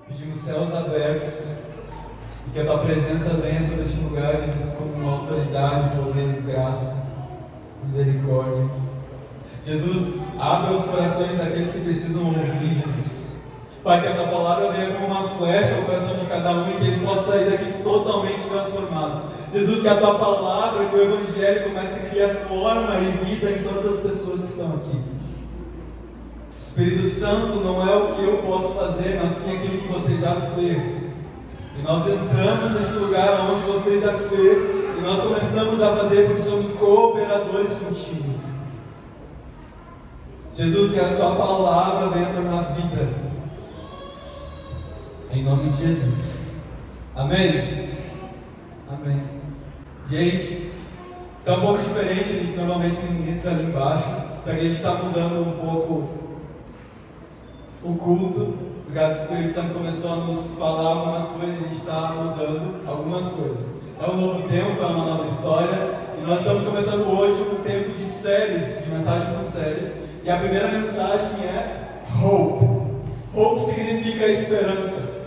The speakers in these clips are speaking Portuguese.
Pedimos céus abertos e que a Tua presença venha sobre este lugar, Jesus, como uma autoridade, poder, graça, misericórdia. Jesus, abra os corações daqueles que precisam ouvir, Jesus. Pai, que a Tua palavra venha como uma flecha ao coração de cada um e que eles possam sair daqui totalmente transformados. Jesus, que a Tua palavra, que o Evangelho comece a criar forma e vida em todas as pessoas que estão aqui. Espírito Santo, não é o que eu posso fazer, mas sim aquilo que Você já fez. E nós entramos neste lugar onde Você já fez e nós começamos a fazer porque somos cooperadores contigo. Jesus, que a Tua palavra venha tornar vida. Em nome de Jesus. Amém? Amém. Gente, está um pouco diferente, a gente normalmente ministra ali embaixo, só que a gente está mudando um pouco o culto, porque o Espírito Santo começou a nos falar algumas coisas, a gente está mudando algumas coisas. É um novo tempo, é uma nova história, e nós estamos começando hoje um tempo de séries, de mensagem com séries, e a primeira mensagem é Hope. Hope significa esperança.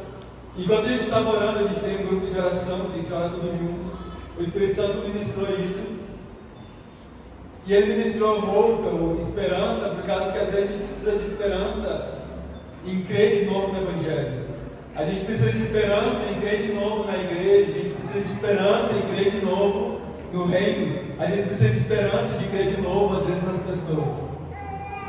Enquanto a gente estava orando, a gente tem um grupo de oração, a gente ora tudo junto. O Espírito Santo ministrou isso. E ele ministrou hope, ou esperança, por causa que às vezes a gente precisa de esperança em crer de novo no Evangelho. A gente precisa de esperança em crer de novo na igreja. A gente precisa de esperança em crer de novo no reino. A gente precisa de esperança de crer de novo, às vezes, nas pessoas.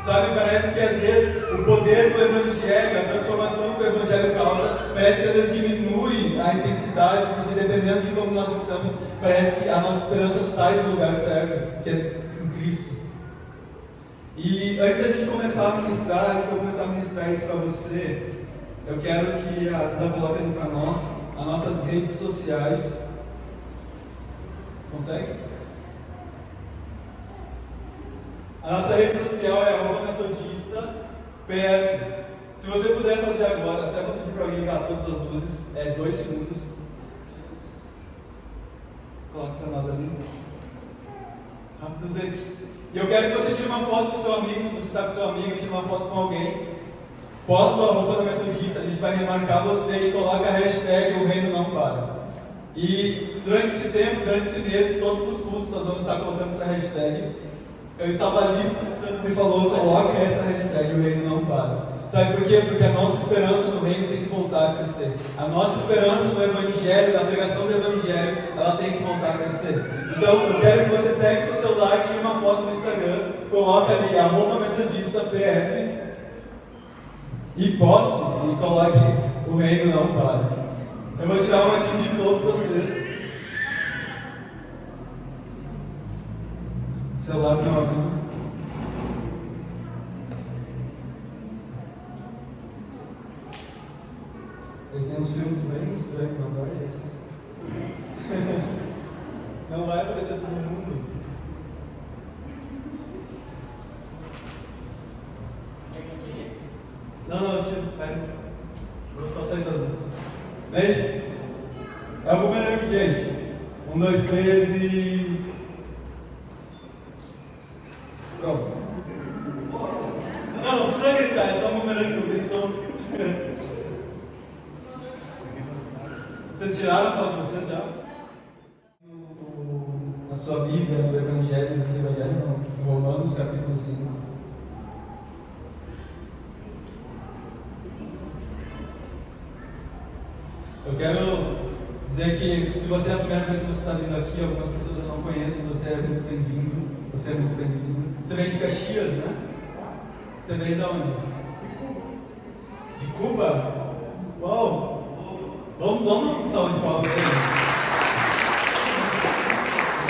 Sabe, parece que às vezes o poder do Evangelho, a transformação que o Evangelho causa, parece que às vezes diminui a intensidade, porque dependendo de como nós estamos, parece que a nossa esperança sai do lugar certo, que é em Cristo. E antes da gente começar a ministrar, antes de eu começar a ministrar isso para você, eu quero que a Duda coloque para nós as nossas redes sociais. Consegue? A nossa rede social é @metodista_pf. Se você puder fazer agora, até vou pedir para alguém ligar todas as luzes, 2 segundos. Coloca para nós ali. Rápido, Zeke. E eu quero que você tire uma foto com seu amigo, se você está com seu amigo, tire uma foto com alguém. Posta a roupa da Metodista, a gente vai remarcar você e coloca a hashtag O Reino Não Para. E durante esse tempo, durante esse mês, todos os cultos nós vamos estar colocando essa hashtag. Eu estava ali, o me falou, coloca essa hashtag, o reino não para. Sabe por quê? Porque a nossa esperança no reino tem que voltar a crescer. A nossa esperança no Evangelho, na pregação do Evangelho, ela tem que voltar a crescer. Então, eu quero que você pegue seu celular, tire uma foto no Instagram, coloque ali, @metodista_pf, e poste, e coloque o reino não para. Eu vou tirar uma aqui de todos vocês. Celular do meu amigo. Ele tem uns filmes bem estranhos, não vai esses. Não vai aparecer todo mundo. Não, tira. Vou só sair das luzes. Bem, é o bumerangue, gente. 1, 2, 3 e... Pronto. Não precisa gritar, é só um bumerangue, não tem som. Vocês tiraram a foto de vocês já? Na sua Bíblia, no Evangelho não, em Romanos capítulo 5. Eu quero dizer que se você é a primeira vez que você está vindo aqui, algumas pessoas eu não conheço, você é muito bem-vindo. Você é muito bem-vindo. Você vem de Caxias, né? Você veio de onde? De Cuba? Uau! Vamos dar um salve de palmas para ele.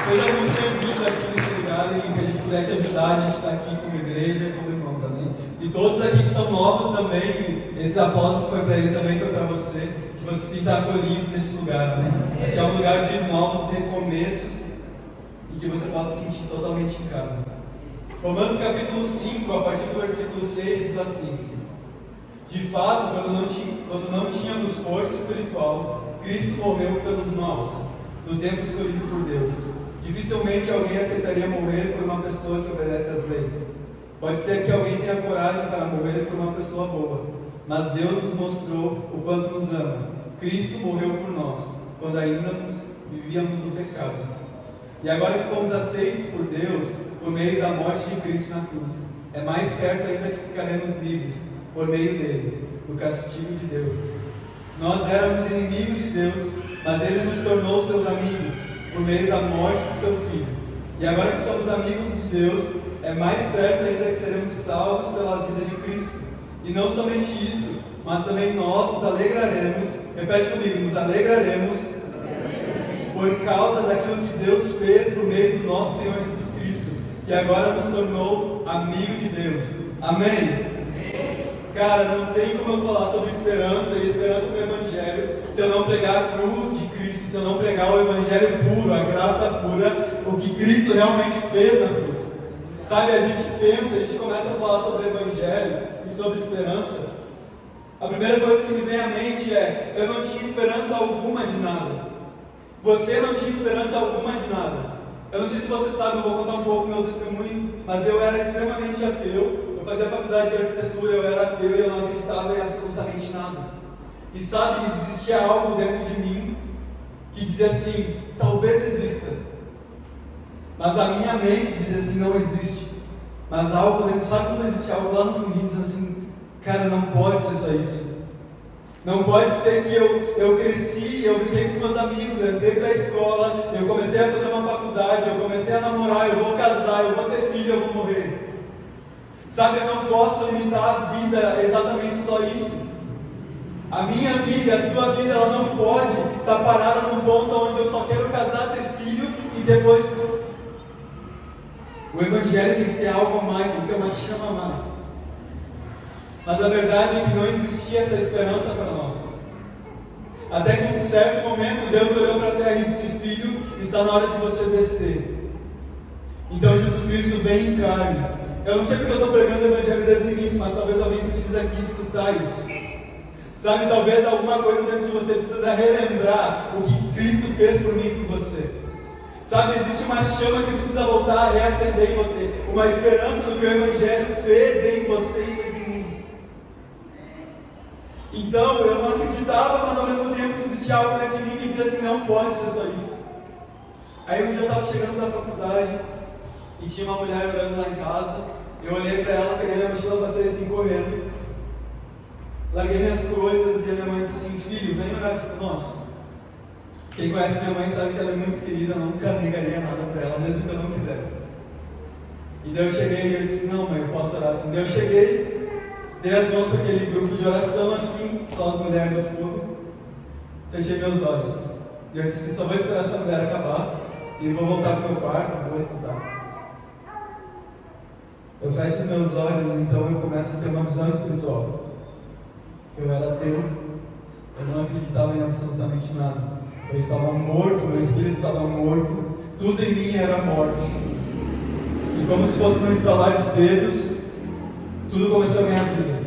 Seja muito bem-vindo aqui nesse lugar em que a gente puder te ajudar. A gente está aqui como igreja e como irmãos, amém? E todos aqui que são novos também, esse apóstolo que foi para ele também foi para você, que você se sinta acolhido nesse lugar, amém? Aqui é um lugar de novos recomeços e que você possa se sentir totalmente em casa. Romanos capítulo 5, a partir do versículo 6, diz assim: de fato, quando não tínhamos força espiritual, Cristo morreu pelos maus, no tempo escolhido por Deus. Dificilmente alguém aceitaria morrer por uma pessoa que obedece às leis. Pode ser que alguém tenha coragem para morrer por uma pessoa boa, mas Deus nos mostrou o quanto nos ama. Cristo morreu por nós, quando ainda vivíamos no pecado. E agora que fomos aceitos por Deus, por meio da morte de Cristo na cruz, é mais certo ainda que ficaremos livres, por meio dele, do castigo de Deus. Nós éramos inimigos de Deus, mas ele nos tornou seus amigos, por meio da morte do seu Filho. E agora que somos amigos de Deus, é mais certo ainda que seremos salvos pela vida de Cristo. E não somente isso, mas também nós nos alegraremos, repete comigo, nos alegraremos por causa daquilo que Deus fez por meio do nosso Senhor Jesus Cristo, que agora nos tornou amigos de Deus. Amém? Cara, não tem como eu falar sobre esperança e esperança no Evangelho se eu não pregar a cruz de Cristo, se eu não pregar o Evangelho puro, a graça pura, o que Cristo realmente fez na cruz. Sabe, a gente pensa, a gente começa a falar sobre o Evangelho e sobre esperança. A primeira coisa que me vem à mente é: eu não tinha esperança alguma de nada. Você não tinha esperança alguma de nada. Eu não sei se você sabe, eu vou contar um pouco meu testemunho, mas eu era extremamente ateu. Eu fazia faculdade de arquitetura, eu era ateu e eu não acreditava em absolutamente nada. E sabe, existia algo dentro de mim que dizia assim: talvez exista. Mas a minha mente dizia assim: não existe. Mas algo dentro, sabe quando existe algo lá no fundinho dizendo assim: cara, não pode ser só isso. Não pode ser que eu cresci, eu brinquei com os meus amigos, eu entrei para a escola, eu comecei a fazer uma faculdade, eu comecei a namorar, eu vou casar, eu vou ter filho, eu vou morrer. Sabe, eu não posso limitar a vida exatamente só isso. A minha vida, a sua vida, ela não pode estar parada num ponto onde eu só quero casar, ter filho e depois... O Evangelho tem que ter algo a mais, tem que ter uma chama a mais. Mas a verdade é que não existia essa esperança para nós. Até que em um certo momento Deus olhou para a terra e disse: filho, está na hora de você descer. Então Jesus Cristo vem em carne. Eu não sei porque eu estou pregando o Evangelho desde o início, mas talvez alguém precise aqui escutar isso. Sabe, talvez alguma coisa dentro de você precisa relembrar o que Cristo fez por mim e por você. Sabe, existe uma chama que precisa voltar a reacender em você. Uma esperança do que o Evangelho fez em você e fez em mim. Então, eu não acreditava, mas ao mesmo tempo existia algo dentro de mim que dizia assim: não pode ser só isso. Aí um dia eu estava chegando da faculdade e tinha uma mulher orando lá em casa. Eu olhei para ela, peguei minha mochila, passei assim correndo, larguei minhas coisas e a minha mãe disse assim: filho, vem orar aqui com nós. Quem conhece minha mãe sabe que ela é muito querida, eu nunca negaria nada para ela, mesmo que eu não quisesse. E daí eu cheguei e eu disse: não, mãe, eu posso orar assim. Daí eu cheguei, dei as mãos para aquele grupo de oração assim, só as mulheres do fogo, fechei meus olhos. E eu disse assim: só vou esperar essa mulher acabar e vou voltar para o meu quarto e vou estudar. Eu fecho os meus olhos, então eu começo a ter uma visão espiritual. Eu era ateu, eu não acreditava em absolutamente nada. Eu estava morto, meu espírito estava morto, tudo em mim era morte. E como se fosse no estalar de dedos, tudo começou a ganhar vida.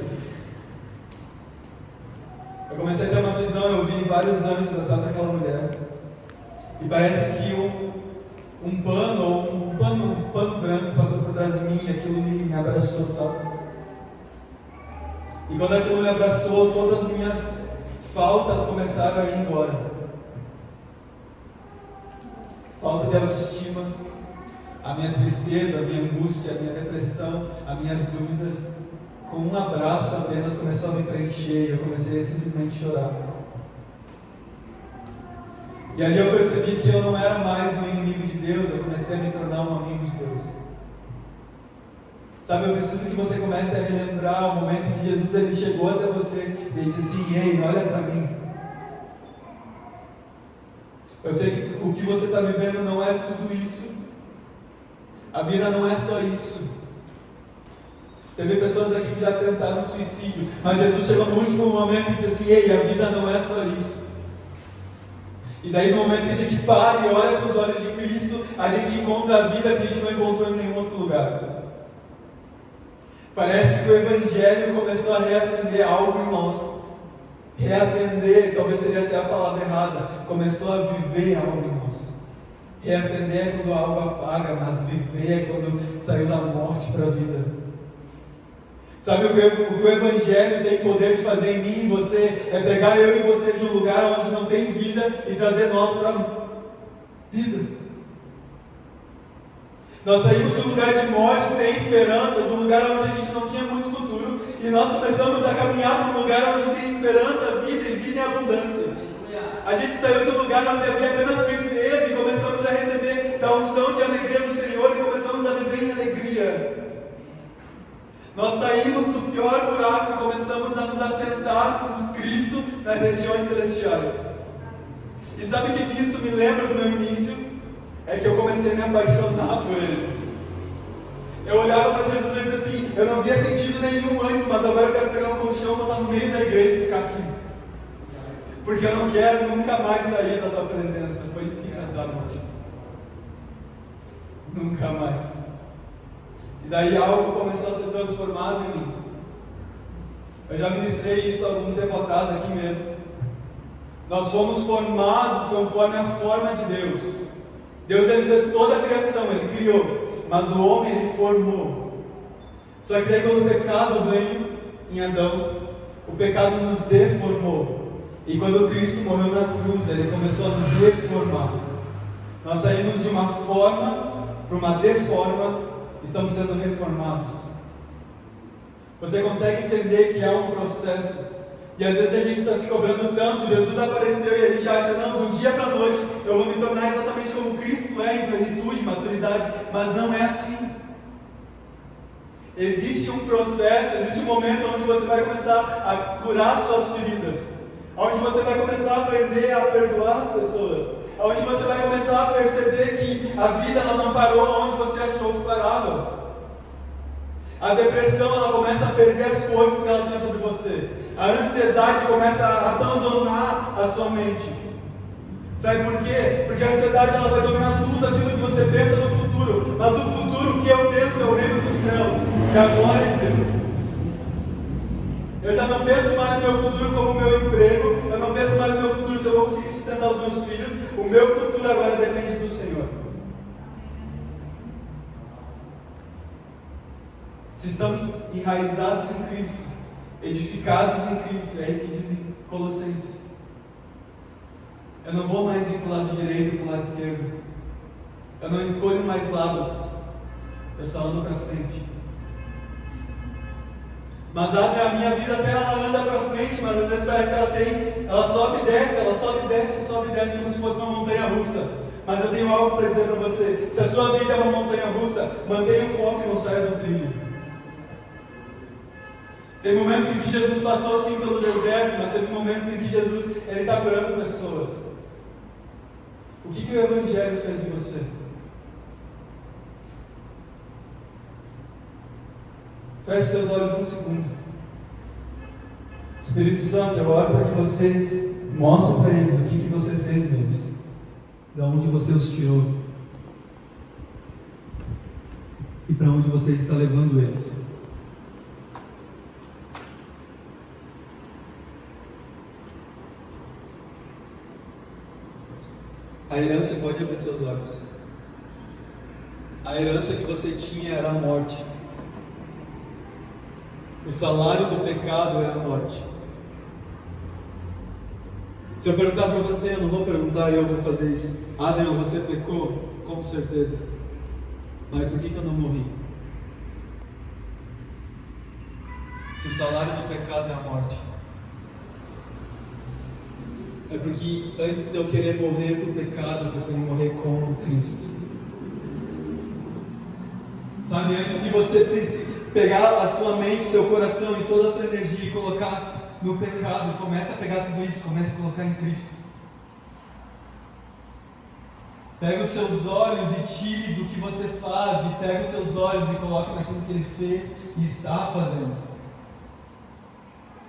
Eu comecei a ter uma visão, eu vi vários anjos atrás daquela mulher. E parece que um pano branco passou por trás de mim e aquilo me abraçou, sabe? E quando aquilo me abraçou, todas as minhas faltas começaram a ir embora. Falta de autoestima, a minha tristeza, a minha angústia, a minha depressão, as minhas dúvidas, com um abraço apenas começou a me preencher e eu comecei a simplesmente chorar. E ali eu percebi que eu não era mais um inimigo de Deus, eu comecei a me tornar um amigo de Deus. Sabe, eu preciso que você comece a relembrar o momento em que Jesus ele chegou até você e disse assim: ei, olha para mim. Eu sei que o que você está vivendo não é tudo isso. A vida não é só isso. Teve pessoas aqui que já tentaram suicídio, mas Jesus chegou no último momento e disse assim: ei, a vida não é só isso. E daí no momento que a gente para e olha para os olhos de Cristo, a gente encontra a vida que a gente não encontrou em nenhum outro lugar. Parece que o Evangelho começou a reacender algo em nós. Reacender, talvez seria até a palavra errada. Começou a viver algo em nós. Reacender é quando algo apaga, mas viver é quando saiu da morte para a vida. Sabe o que o Evangelho tem poder de fazer em mim e você? É pegar eu e você de um lugar onde não tem vida e trazer nós para vida. Nós saímos de um lugar de morte, sem esperança, de um lugar onde a gente não tinha muito futuro, e nós começamos a caminhar para um lugar onde tem esperança, vida e vida em abundância. A gente saiu de um lugar onde havia apenas tristeza e começamos a receber da unção de alegria do Senhor e começamos a viver em alegria. Nós saímos do pior buraco e começamos a nos assentar com Cristo nas regiões celestiais. E sabe o que isso me lembra do meu início? É que eu comecei a me apaixonar por Ele. Eu olhava para Jesus e dizia assim, eu não via sentido nenhum antes, mas agora eu quero pegar um colchão, botar no meio da igreja e ficar aqui. Porque eu não quero nunca mais sair da Tua presença. Foi isso que cantaram hoje. Nunca mais. E daí algo começou a ser transformado em mim. Eu já ministrei isso há algum tempo atrás aqui mesmo. Nós fomos formados conforme a forma de Deus. Deus, Ele fez toda a criação, Ele criou, mas o homem Ele formou. Só que daí quando o pecado veio em Adão, o pecado nos deformou. E quando Cristo morreu na cruz, Ele começou a nos reformar. Nós saímos de uma forma para uma deforma e estamos sendo reformados. Você consegue entender que há um processo? E às vezes a gente está se cobrando tanto. Jesus apareceu e a gente acha, não, de um dia para a noite eu vou me tornar exatamente como Cristo é, em plenitude, maturidade, mas não é assim. Existe um processo, existe um momento onde você vai começar a curar suas feridas, onde você vai começar a aprender a perdoar as pessoas, onde você vai começar a perceber que a vida ela não parou onde você achou que parava. A depressão ela começa a perder as coisas que ela tinha sobre você. A ansiedade começa a abandonar a sua mente. Sabe por quê? Porque a ansiedade ela vai dominar tudo aquilo que você pensa no futuro. Mas o futuro que eu penso é o reino dos céus, é a glória de Deus. Eu já não penso mais no meu futuro como o meu emprego. Eu não penso mais no meu futuro se eu vou conseguir sustentar os meus filhos. O meu futuro agora depende do Senhor. Se estamos enraizados em Cristo, edificados em Cristo, é isso que diz em Colossenses. Eu não vou mais ir para o lado direito ou para o lado esquerdo. Eu não escolho mais lados. Eu só ando para frente. Mas a minha vida até ela anda para frente, mas às vezes parece que ela sobe e desce, ela sobe e desce, sobe e desce, como se fosse uma montanha russa. Mas eu tenho algo para dizer para você. Se a sua vida é uma montanha russa, mantenha o foco e não saia do trilho. Tem momentos em que Jesus passou assim pelo deserto, mas teve momentos em que Jesus está curando pessoas. O que o Evangelho fez em você? Feche seus olhos um segundo. Espírito Santo, eu oro para que você mostre para eles o que você fez neles, de onde você os tirou e para onde você está levando eles. A herança, pode abrir seus olhos. A herança que você tinha era a morte. O salário do pecado é a morte. Se eu perguntar para você, eu não vou perguntar e eu vou fazer isso. Adrian, você pecou? Com certeza. Mas por que eu não morri? Se o salário do pecado é a morte, é porque antes de eu querer morrer por pecado, eu preferi morrer com Cristo. Sabe, antes de você pegar a sua mente, seu coração e toda a sua energia e colocar no pecado, comece a pegar tudo isso, comece a colocar em Cristo. Pega os seus olhos e tire do que você faz, e pega os seus olhos e coloque naquilo que Ele fez e está fazendo.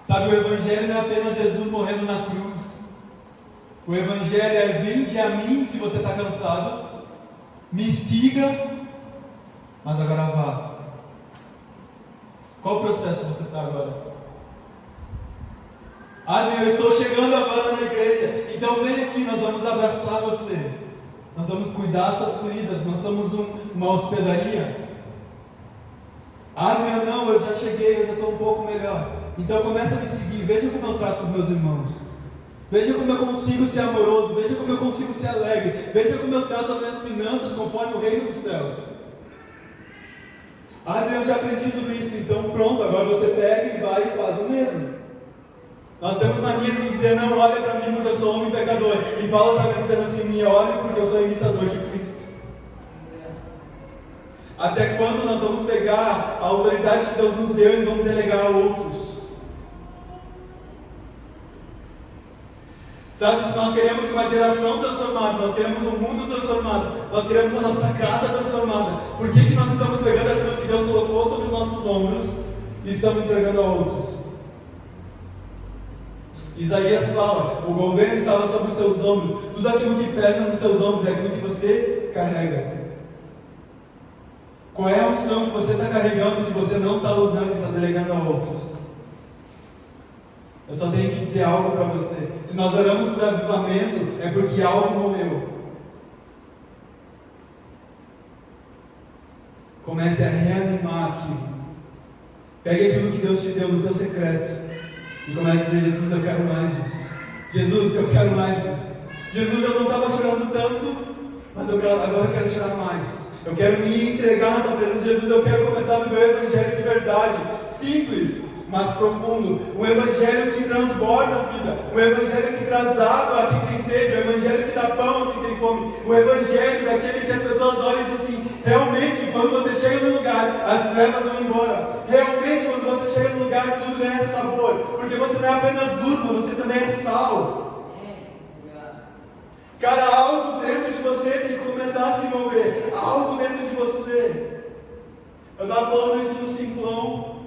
Sabe, o Evangelho não é apenas Jesus morrendo na cruz. O Evangelho é: vinde a mim se você está cansado, me siga, mas agora vá. Qual processo você está agora? Adrian, eu estou chegando agora na igreja, então vem aqui, nós vamos abraçar você, nós vamos cuidar das suas feridas, nós somos uma hospedaria. Adriano, não, eu já cheguei, eu já estou um pouco melhor. Então começa a me seguir, veja como eu trato os meus irmãos. Veja como eu consigo ser amoroso, veja como eu consigo ser alegre, veja como eu trato as minhas finanças conforme o reino dos céus. Adriano, eu já aprendi tudo isso, então pronto, agora você pega e vai e faz o mesmo. Nós temos mania de dizer, não, olha para mim porque eu sou homem pecador. E Paulo está dizendo assim, me olhe porque eu sou imitador de Cristo. Até quando nós vamos pegar a autoridade que Deus nos deu e vamos delegar a outros? Sabe, se nós queremos uma geração transformada, nós queremos um mundo transformado, nós queremos a nossa casa transformada, por que nós estamos pegando aquilo que Deus colocou sobre os nossos ombros e estamos entregando a outros? Isaías fala, o governo estava sobre os seus ombros, tudo aquilo que pesa nos seus ombros é aquilo que você carrega. Qual é a unção que você está carregando, que você não está usando e está delegando a outros? Eu só tenho que dizer algo para você. Se nós oramos por avivamento, é porque algo morreu. Comece a reanimar aquilo. Pegue aquilo que Deus te deu no teu secreto e comece a dizer, Jesus, eu quero mais disso. Jesus, eu quero mais disso. Jesus, eu não estava chorando tanto, mas agora eu quero chorar mais. Eu quero me entregar na tua presença, Jesus. Eu quero começar a viver o evangelho de verdade, simples, mas profundo. Um evangelho que transborda a vida, um evangelho que traz água a quem tem sede, um evangelho que dá pão a quem tem fome, um evangelho daquele que as pessoas olham e dizem assim, realmente quando você chega no lugar, as trevas vão embora. Realmente quando você chega no lugar, tudo ganha sabor, porque você não é apenas luz, mas você também é sal. Cara, algo dentro de você tem que começar a se mover. Algo dentro de você. Eu estava falando isso no Simplão,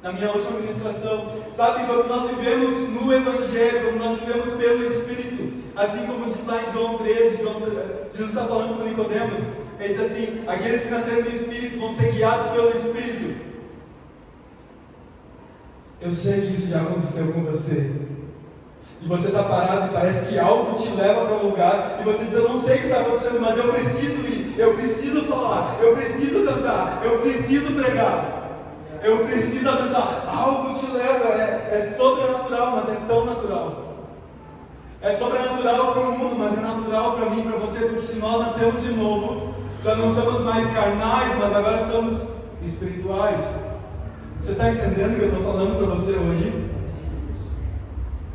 na minha última ministração. Sabe, quando nós vivemos no Evangelho, quando nós vivemos pelo Espírito, assim como diz lá em João 13, Jesus está falando com Nicodemos, ele diz assim, aqueles que nasceram do Espírito vão ser guiados pelo Espírito. Eu sei que isso já aconteceu com você. E você está parado e parece que algo te leva para um lugar e você diz, eu não sei o que está acontecendo, mas eu preciso ir, eu preciso falar, eu preciso cantar, eu preciso pregar, eu preciso abençoar. Algo te leva, é sobrenatural, mas é tão natural. É sobrenatural para o mundo, mas é natural para mim e para você, porque se nós nascemos de novo, já não somos mais carnais, mas agora somos espirituais. Você está entendendo o que eu estou falando para você hoje?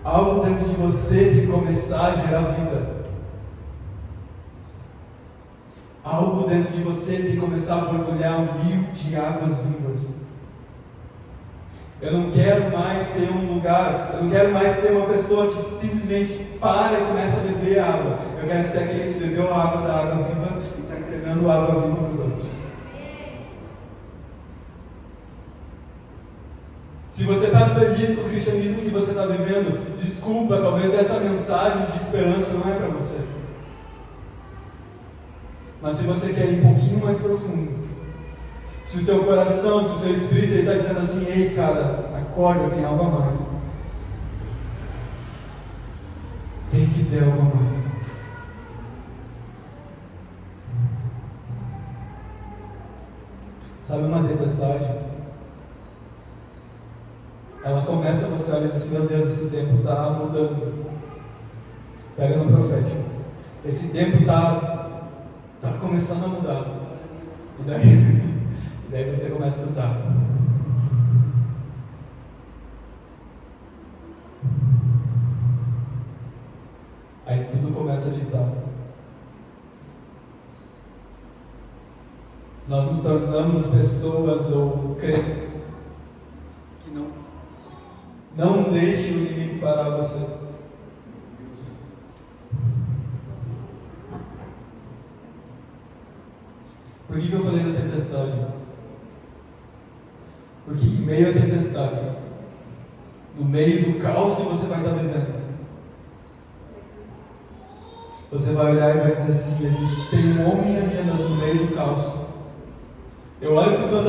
Algo dentro de você tem que começar a gerar vida. Algo dentro de você tem que começar a borbulhar um rio de águas vivas. Eu não quero mais ser um lugar, eu não quero mais ser uma pessoa que simplesmente para e começa a beber água. Eu quero ser aquele que bebeu a água da água viva e está entregando água viva para os outros. Se você está feliz com o cristianismo que você está vivendo, desculpa, talvez essa mensagem de esperança não é para você. Mas se você quer ir um pouquinho mais profundo, se o seu coração, se o seu espírito está dizendo assim, ei cara, acorda, tem algo a mais. Tem que ter algo a mais. Sabe uma tempestade? Ela começa a mostrar e diz assim, meu Deus, esse tempo está mudando. Pega no profético. Esse tempo está começando a mudar. E daí você começa a cantar. Aí tudo começa a agitar. Nós nos tornamos pessoas ou crentes que não deixe o inimigo parar você. Por que eu falei da tempestade? Porque em meio à tempestade, no meio do caos que você vai estar vivendo, você vai olhar e vai dizer assim, tem um homem ali andando no meio do caos. Eu olho para os meus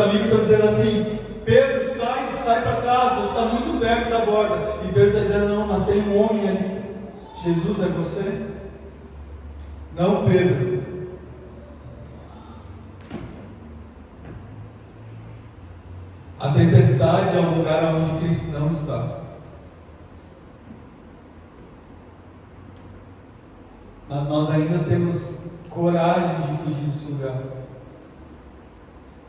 amigos estão dizendo assim, Pedro, sai para trás, você está muito perto da borda. E Pedro está dizendo, não, mas tem um homem ali. Jesus, é você? Não, Pedro. tempestade é um lugar onde Cristo não está. Mas nós ainda temos coragem de fugir desse lugar.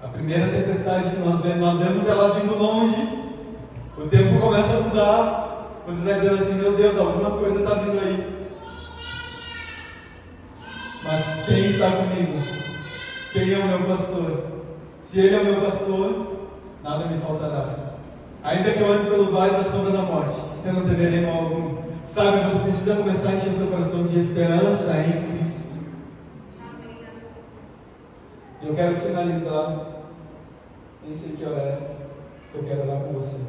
A primeira tempestade que nós vemos ela vindo longe. O tempo começa a mudar. Você vai dizendo assim: meu Deus, alguma coisa está vindo aí. Mas quem está comigo? Quem é o meu pastor? Se Ele é o meu pastor, nada me faltará. Ainda que eu ande pelo vale da sombra da morte, eu não temerei mal algum. Sabe, você precisa começar a encher o seu coração de esperança em Cristo. Eu quero finalizar. Nem sei que hora é que eu quero orar com você.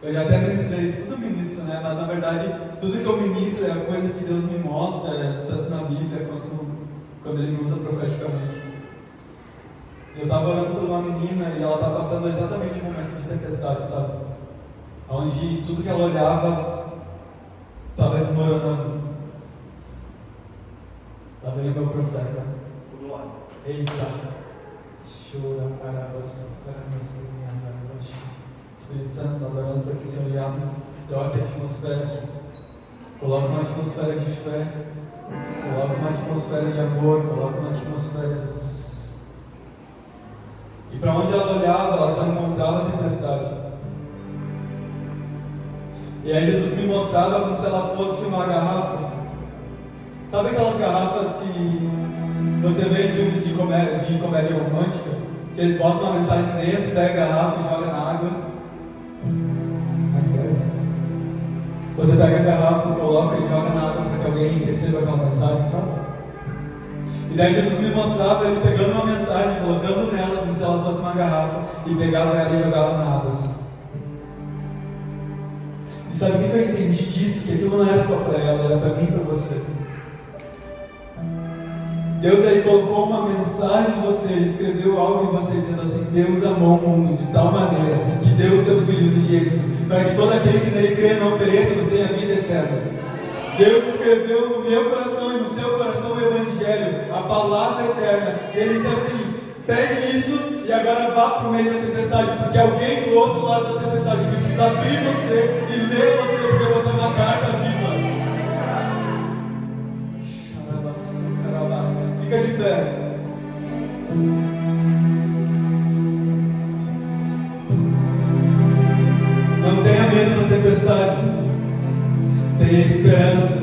Eu já até ministrei isso, tudo ministro, né? Mas na verdade, tudo que eu ministro é coisas que Deus me mostra, tanto na Bíblia quanto quando Ele me usa profeticamente. Eu estava orando por uma menina e ela estava passando exatamente um momento de tempestade, sabe? Onde tudo que ela olhava estava desmoronando. Lá veio meu profeta. Eita! Chora, carabas, carabas, Espírito Santo, nós oramos para que o Senhor já troque a atmosfera aqui. Coloque uma atmosfera de fé. Coloque uma atmosfera de amor. Coloque uma atmosfera de Jesus. E para onde ela olhava, ela só encontrava a tempestade. E aí Jesus me mostrava como se ela fosse uma garrafa. Sabe aquelas garrafas que você vê em filmes de comédia romântica? Que eles botam uma mensagem dentro, pega a garrafa e joga na água. Mas você pega a garrafa, coloca e joga na água para que alguém receba aquela mensagem, sabe? E daí Jesus me mostrava ele pegando uma mensagem, colocando nela como se ela fosse uma garrafa, e pegava ela e jogava na água assim. E sabe o que eu entendi disso? Que aquilo não era só para ela, era para mim e para você. Deus aí colocou uma mensagem em você, Ele escreveu algo em você dizendo assim: Deus amou o mundo de tal maneira que deu o seu Filho unigênito, para que todo aquele que nele crê não pereça, mas tenha vida eterna. Deus escreveu no meu coração e no seu coração o Evangelho, a palavra eterna. Ele diz assim: pegue isso e agora vá para o meio da tempestade, porque alguém do outro lado da tempestade precisa abrir você e ler você, porque você é uma carta viva. Fica de pé. Não tenha medo da tempestade. Tenha esperança.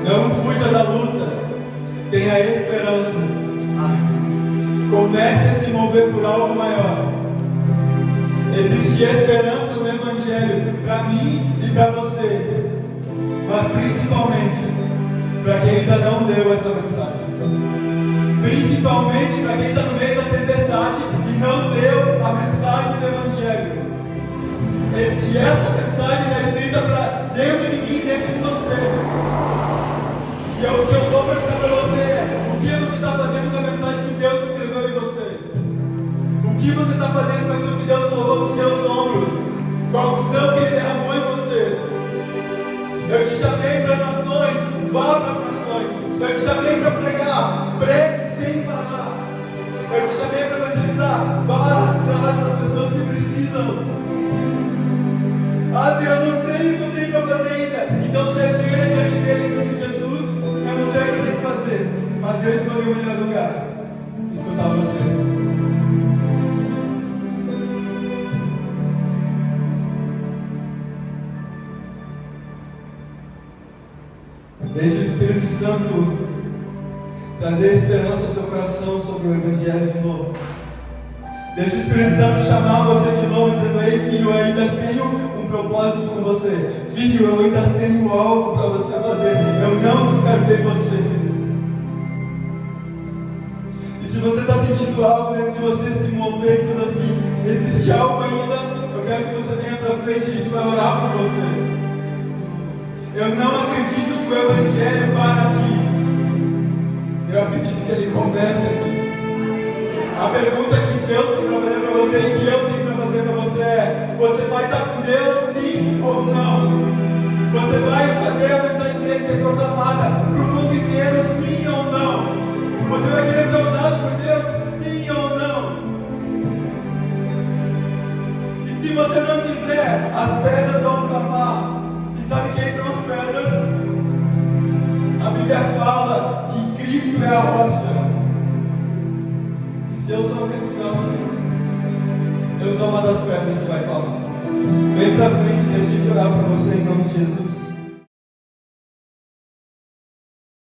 Não fuja da luta. Tenha esperança. Comece a se mover por algo maior. Existe esperança no Evangelho para mim e para você. Mas principalmente para quem ainda não leu essa mensagem. Principalmente para quem está no meio da tempestade e não leu a mensagem do Evangelho. E essa mensagem está escrita para dentro de mim e dentro de você. E o que eu vou perguntar para você é: o que você está fazendo com a mensagem que Deus escreveu em você? O que você está fazendo com aquilo que Deus colocou nos seus ombros? Com a unção que Ele derramou em você? Eu te chamei para as nações, vá para as nações. Eu te chamei para pregar, pregue sem parar. Eu te chamei para evangelizar, vá atrás das pessoas que precisam. Eu não sei o que eu tenho para fazer ainda. Então você chega diante dele e diz assim: Jesus, eu não sei o que eu tenho que fazer, mas eu escolhi o melhor lugar, escutar você. Deixe o Espírito Santo trazer esperança ao seu coração sobre o Evangelho de novo. Deixe o Espírito Santo chamar você de novo, dizendo: ei filho, eu ainda tenho um propósito com você. Filho, eu ainda tenho algo para você fazer. Eu não descartei você. E se você está sentindo algo dentro de você se mover, dizendo assim: existe algo ainda, eu quero que você venha para frente e a gente vai orar por você. Eu não acredito que o Evangelho para aqui. Eu acredito que ele começa aqui. A pergunta que Deus tem para fazer para você e que eu tenho para fazer para você é: você vai estar com Deus, sim ou não? Você vai fazer a mensagem dele ser proclamada para o mundo inteiro, sim ou não? Você vai querer ser usado por Deus, sim ou você não quiser, as pedras vão clamar. E sabe quem são as pedras? A Bíblia fala que Cristo é a rocha. E se eu sou cristão, eu sou uma das pedras que vai clamar. Vem pra frente, deixa eu orar por você em nome de Jesus.